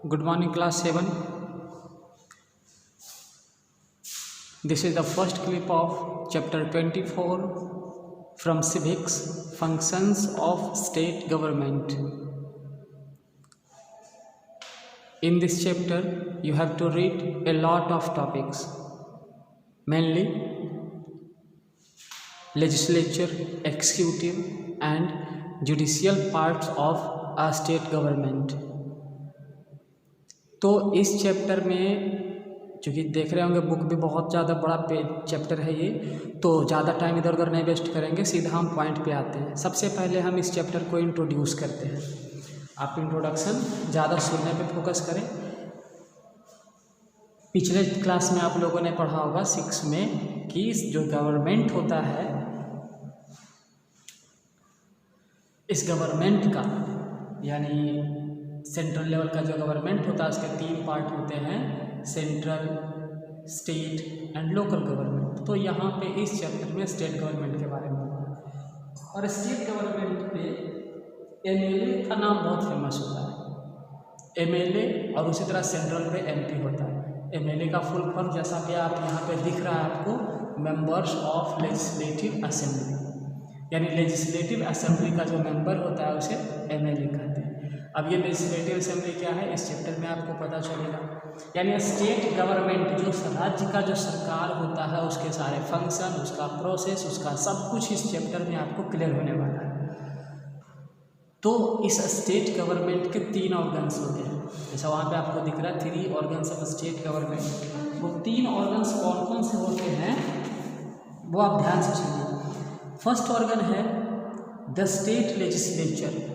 Good morning, class 7. This is the first clip of chapter 24 from Civics, Functions of State Government. In this chapter, you have to read a lot of topics, mainly legislature, executive and judicial parts of a state government. तो इस chapter में चूँकि देख रहे होंगे book भी बहुत ज़्यादा बड़ा चैप्टर है ये, तो ज़्यादा टाइम इधर उधर नहीं वेस्ट करेंगे, सीधा हम पॉइंट पे आते हैं। सबसे पहले हम इस चैप्टर को इंट्रोड्यूस करते हैं। आप इंट्रोडक्शन ज़्यादा सुनने पे फोकस करें। पिछले क्लास में आप लोगों ने पढ़ा होगा 6 में कि जो गवर्नमेंट होता है, इस गवर्नमेंट का यानी सेंट्रल लेवल का जो गवर्नमेंट होता है उसके 3 पार्ट होते हैं, central, state and local government. तो यहाँ पे इस चैप्टर में स्टेट गवर्नमेंट के बारे में होगा। और स्टेट गवर्नमेंट पे एमएलए का नाम बहुत फेमस होता है, एमएलए, और उसी तरह सेंट्रल पे एमपी होता है। एमएलए का फुल फॉर्म जैसा कि आप यहाँ पे दिख रहा है आपको, मेंबर्स ऑफ लेजिस्लेटिव असेंबली, यानी लेजिस्लेटिव असेंबली का जो मेंबर होता है उसे एमएलए कहते हैं। अब ये लेजिस्लेटिव असेंबली क्या है इस चैप्टर में आपको पता चलेगा। यानी स्टेट गवर्नमेंट जो राज्य का जो सरकार होता है उसके सारे फंक्शन, उसका प्रोसेस, उसका सब कुछ इस चैप्टर में आपको क्लियर होने वाला है। तो इस स्टेट गवर्नमेंट के 3 ऑर्गन्स होते हैं, जैसा वहाँ पे आपको दिख रहा है 3 ऑर्गन्स ऑफ स्टेट गवर्नमेंट। वो 3 ऑर्गन्स कौन कौन से होते हैं वो आप ध्यान से सुनिए। फर्स्ट ऑर्गन है द स्टेट लेजिस्लेचर।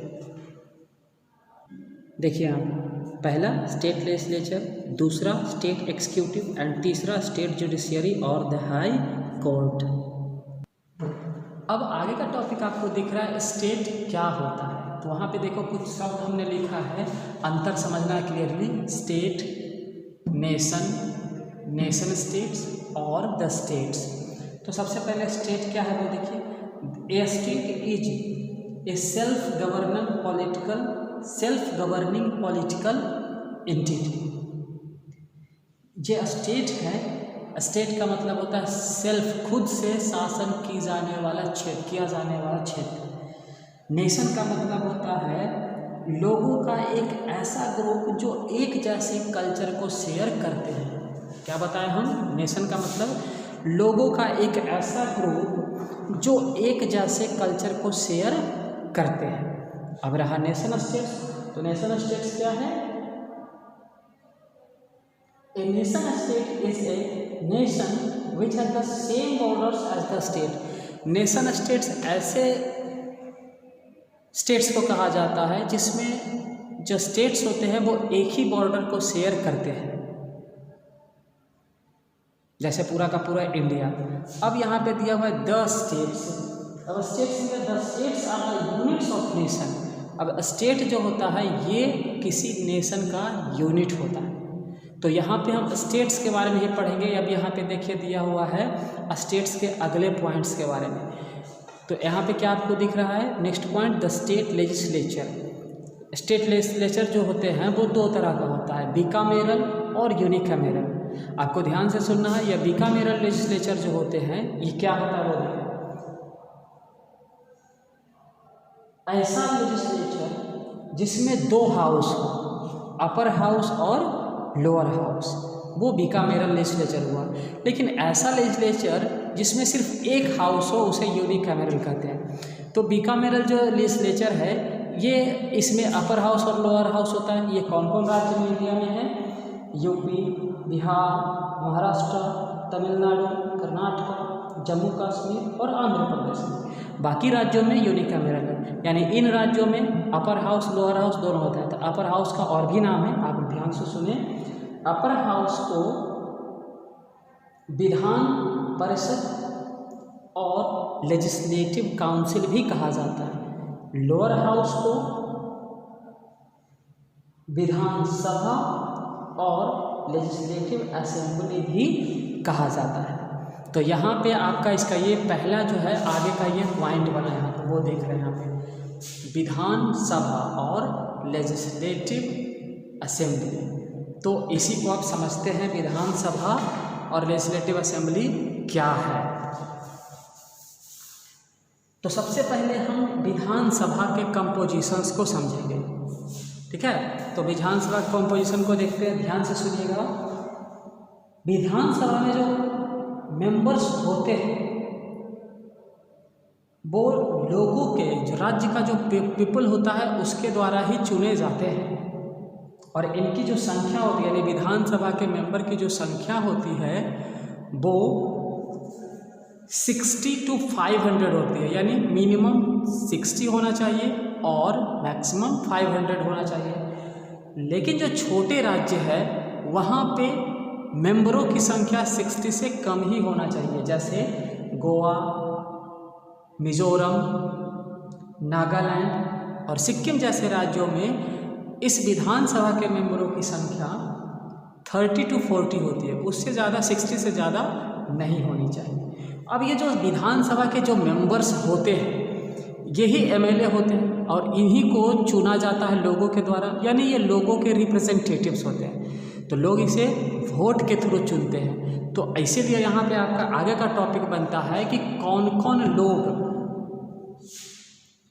देखिए आप, पहला स्टेट लेजिस्लेचर, दूसरा स्टेट एक्सिक्यूटिव एंड तीसरा स्टेट जुडिशियरी और द हाई कोर्ट। अब आगे का टॉपिक आपको दिख रहा है स्टेट क्या होता है। तो वहाँ पे देखो कुछ शब्द हमने लिखा है, अंतर समझना clearly. State, nation, nation states और द स्टेट्स। तो सबसे पहले स्टेट क्या है वो देखिए। A state is a self governing political entity. जो स्टेट है, स्टेट का मतलब होता है सेल्फ, खुद से शासन किया जाने वाला क्षेत्र। नेशन का मतलब होता है लोगों का एक ऐसा ग्रुप जो एक जैसे कल्चर को शेयर करते हैं। क्या बताएं हम? नेशन का मतलब लोगों का एक ऐसा ग्रुप जो एक जैसे कल्चर को शेयर करते हैं। अब रहा नेशन स्टेट्स। तो नेशन स्टेट्स क्या है? A nation state is a nation which has the same borders as the state. Nation states ऐसे स्टेट्स को कहा जाता है जिसमें जो स्टेट्स होते हैं वो एक ही बॉर्डर को शेयर करते हैं, जैसे पूरा का पूरा इंडिया। अब यहाँ पे दिया हुआ है द स्टेट्स। अब स्टेट्स में the states are the units of nation. अब स्टेट जो होता है ये किसी नेशन का यूनिट होता है। तो यहाँ पे हम स्टेट्स के बारे में ही पढ़ेंगे। अब यहाँ पे देखिए दिया हुआ है स्टेट्स के अगले पॉइंट्स के बारे में। तो यहाँ पे क्या आपको दिख रहा है? Next point the state legislature. State legislature जो होते हैं वो 2 तरह का होता है, बिकामेरल और यूनिकैमेरल। आपको ध्यान से सुनना है। यह बिकामेरल लेजिस्लेचर जो होते हैं ये क्या होता है वो ऐसा लेजिस्लेचर जिसमें 2 हाउस हो, अपर हाउस और लोअर हाउस, वो बिकामेरल लेजिस्लेचर हुआ। लेकिन ऐसा लेजिस्लेचर जिसमें सिर्फ एक हाउस हो उसे यूनिकैमेरल कहते हैं। तो बिकामेरल जो लेजिस्लेचर है ये, इसमें अपर हाउस और लोअर हाउस होता है। ये कौन कौन राज्य में इंडिया में है? यूपी, बिहार, महाराष्ट्र, तमिलनाडु, कर्नाटक, जम्मू कश्मीर और आंध्र प्रदेश में। बाकी राज्यों में यूनिकैमेरल है, यानी इन राज्यों में अपर हाउस लोअर हाउस दोनों होता है। तो अपर हाउस का और भी नाम है, आप ध्यान से सुने। अपर हाउस को विधान परिषद और लेजिस्लेटिव काउंसिल भी कहा जाता है। लोअर हाउस को विधानसभा और लेजिस्लेटिव असेंबली भी कहा जाता है। तो यहाँ पे आपका इसका ये पहला जो है आगे का ये पॉइंट बना है, तो वो देख रहे हैं यहाँ पे विधानसभा और लेजिस्लेटिव असेंबली। तो इसी को आप समझते हैं विधानसभा और लेजिस्लेटिव असेंबली क्या है। तो सबसे पहले हम विधानसभा के कंपोजिशंस को समझेंगे, ठीक है। तो विधानसभा के कंपोजिशन को देखते हैं, ध्यान से सुनिएगा। विधानसभा में जो मेंबर्स होते हैं वो लोगों के, जो राज्य का जो पीपल होता है उसके द्वारा ही चुने जाते हैं, और इनकी जो संख्या होती है, यानी विधानसभा के मेंबर की जो संख्या होती है वो 60 to 500 होती है, यानी मिनिमम 60 होना चाहिए और मैक्सिमम 500 होना चाहिए। लेकिन जो छोटे राज्य है वहाँ पे मेंबरों की संख्या 60 से कम ही होना चाहिए, जैसे गोवा, मिजोरम, नागालैंड और सिक्किम जैसे राज्यों में इस विधानसभा के मेंबरों की संख्या 30 to 40 होती है, उससे ज़्यादा 60 से ज़्यादा नहीं होनी चाहिए। अब ये जो विधानसभा के जो मेंबर्स होते हैं यही एमएलए होते हैं और इन्हीं को चुना जाता है लोगों के द्वारा, यानी ये लोगों के रिप्रेजेंटेटिव्स होते हैं, तो लोग इसे वोट के थ्रू चुनते हैं। तो इसीलिए यहाँ पे आपका आगे का टॉपिक बनता है कि कौन कौन लोग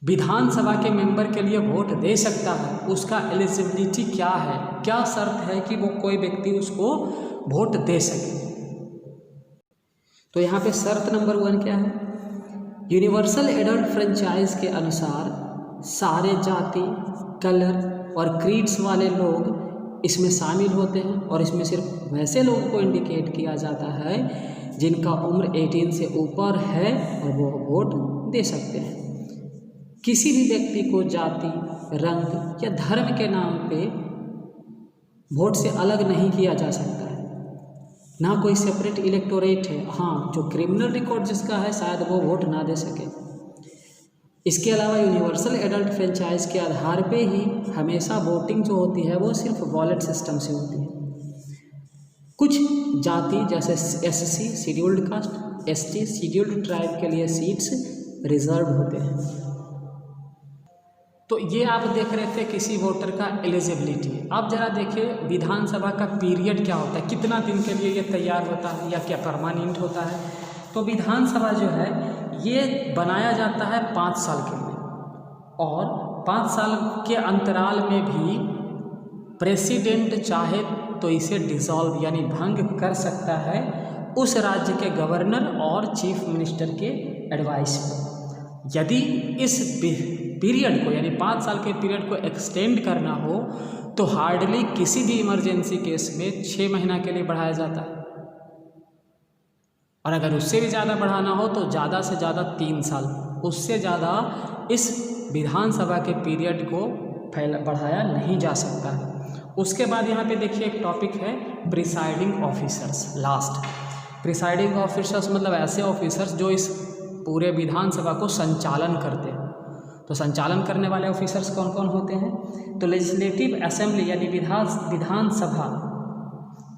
विधानसभा के मेंबर के लिए वोट दे सकता है, उसका एलिजिबिलिटी क्या है, क्या शर्त है कि वो कोई व्यक्ति उसको वोट दे सके। तो यहाँ पे शर्त नंबर 1 क्या है, यूनिवर्सल एडल्ट फ्रेंचाइज के अनुसार सारे जाति, कलर और क्रीड्स वाले लोग इसमें शामिल होते हैं, और इसमें सिर्फ वैसे लोगों को इंडिकेट किया जाता है जिनका उम्र 18 से ऊपर है और वो वोट दे सकते हैं। किसी भी व्यक्ति को जाति, रंग या धर्म के नाम पे वोट से अलग नहीं किया जा सकता है, ना कोई सेपरेट इलेक्टोरेट है। हाँ, जो क्रिमिनल रिकॉर्ड जिसका है शायद वो वोट ना दे सके। इसके अलावा यूनिवर्सल एडल्ट फ्रेंचाइज के आधार पे ही हमेशा वोटिंग जो होती है वो सिर्फ वॉलेट सिस्टम से होती है। कुछ जाति जैसे SC scheduled caste, ST scheduled tribe के लिए सीट्स रिजर्व होते हैं। तो ये आप देख रहे थे किसी वोटर का एलिजिबिलिटी। अब जरा देखिए विधानसभा का पीरियड क्या होता है, कितना दिन के लिए ये तैयार होता है या क्या परमानेंट होता है। तो विधानसभा जो है ये बनाया जाता है 5 साल के लिए, और 5 साल के अंतराल में भी प्रेसिडेंट चाहे तो इसे डिसॉल्व यानी भंग कर सकता है उस राज्य के गवर्नर और चीफ मिनिस्टर के एडवाइस पर। यदि इस पीरियड को यानी 5 साल के पीरियड को एक्सटेंड करना हो तो हार्डली किसी भी इमरजेंसी केस में 6 महीना के लिए बढ़ाया जाता है, और अगर उससे भी ज़्यादा बढ़ाना हो तो ज़्यादा से ज़्यादा 3 साल, उससे ज़्यादा इस विधानसभा के पीरियड को बढ़ाया नहीं जा सकता है। उसके बाद यहाँ पे देखिए एक टॉपिक है presiding officers. Last presiding officers मतलब ऐसे ऑफिसर्स जो इस पूरे विधानसभा को संचालन करते हैं। तो संचालन करने वाले ऑफिसर्स कौन कौन होते हैं, तो लेजिस्लेटिव असेंबली यानी विधानसभा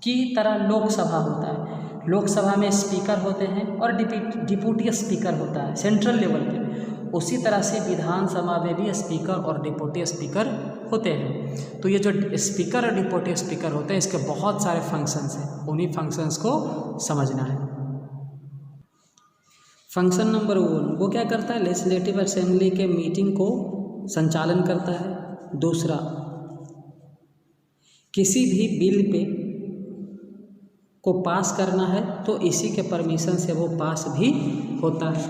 की तरह लोकसभा होता है। लोकसभा में स्पीकर होते हैं और डिप्यूटी स्पीकर होता है सेंट्रल लेवल पे। उसी तरह से विधानसभा में भी स्पीकर और डिप्यूटी स्पीकर होते हैं। तो ये जो स्पीकर और डिप्यूटी स्पीकर होते हैं इसके बहुत सारे फंक्शंस हैं, उन्हीं फंक्शंस को समझना है। फंक्शन नंबर 1 वो क्या करता है, लेजिस्लेटिव असेंबली के मीटिंग को संचालन करता है। दूसरा, किसी भी बिल पे को पास करना है तो इसी के परमिशन से वो पास भी होता है।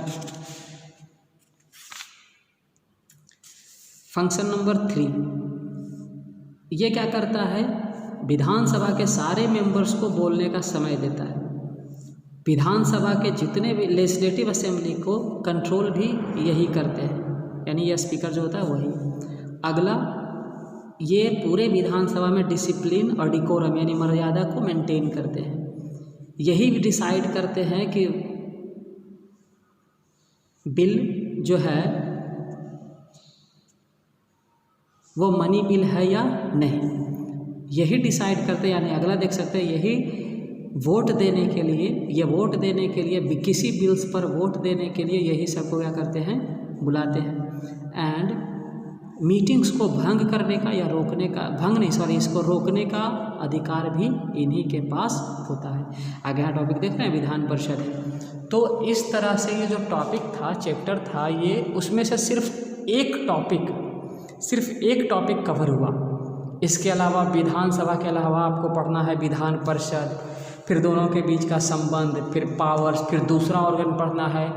फंक्शन नंबर 3 ये क्या करता है, विधानसभा के सारे मेंबर्स को बोलने का समय देता है। विधानसभा के जितने भी लेजिस्लेटिव असेंबली को कंट्रोल भी यही करते हैं, यानी ये स्पीकर जो होता है वही। अगला, ये पूरे विधानसभा में डिसिप्लिन और डिकोरम यानी मर्यादा को मेंटेन करते हैं। यही डिसाइड करते हैं कि बिल जो है वो मनी बिल है या नहीं, यही डिसाइड करते हैं। यानी अगला देख सकते हैं, यही वोट देने के लिए, ये वोट देने के लिए किसी बिल्स पर वोट देने के लिए यही सबको क्या करते हैं, बुलाते हैं। एंड मीटिंग्स को भंग करने का या रोकने का, भंग नहीं सॉरी, इसको रोकने का अधिकार भी इन्हीं के पास होता है। आगे यहाँ टॉपिक देख रहे हैं, विधान परिषद है। तो इस तरह से ये जो टॉपिक था, चैप्टर था, ये उसमें से सिर्फ एक टॉपिक कवर हुआ। इसके अलावा विधानसभा के अलावा आपको पढ़ना है विधान परिषद, फिर दोनों के बीच का संबंध, फिर पावर्स, फिर दूसरा ऑर्गन पढ़ना है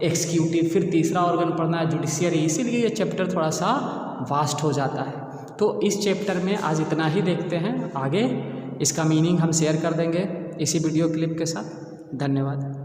एग्जीक्यूटिव, फिर तीसरा ऑर्गन पढ़ना है जुडिशियरी। इसीलिए ये चैप्टर थोड़ा सा वास्ट हो जाता है। तो इस चैप्टर में आज इतना ही देखते हैं, आगे इसका मीनिंग हम शेयर कर देंगे इसी वीडियो क्लिप के साथ। धन्यवाद।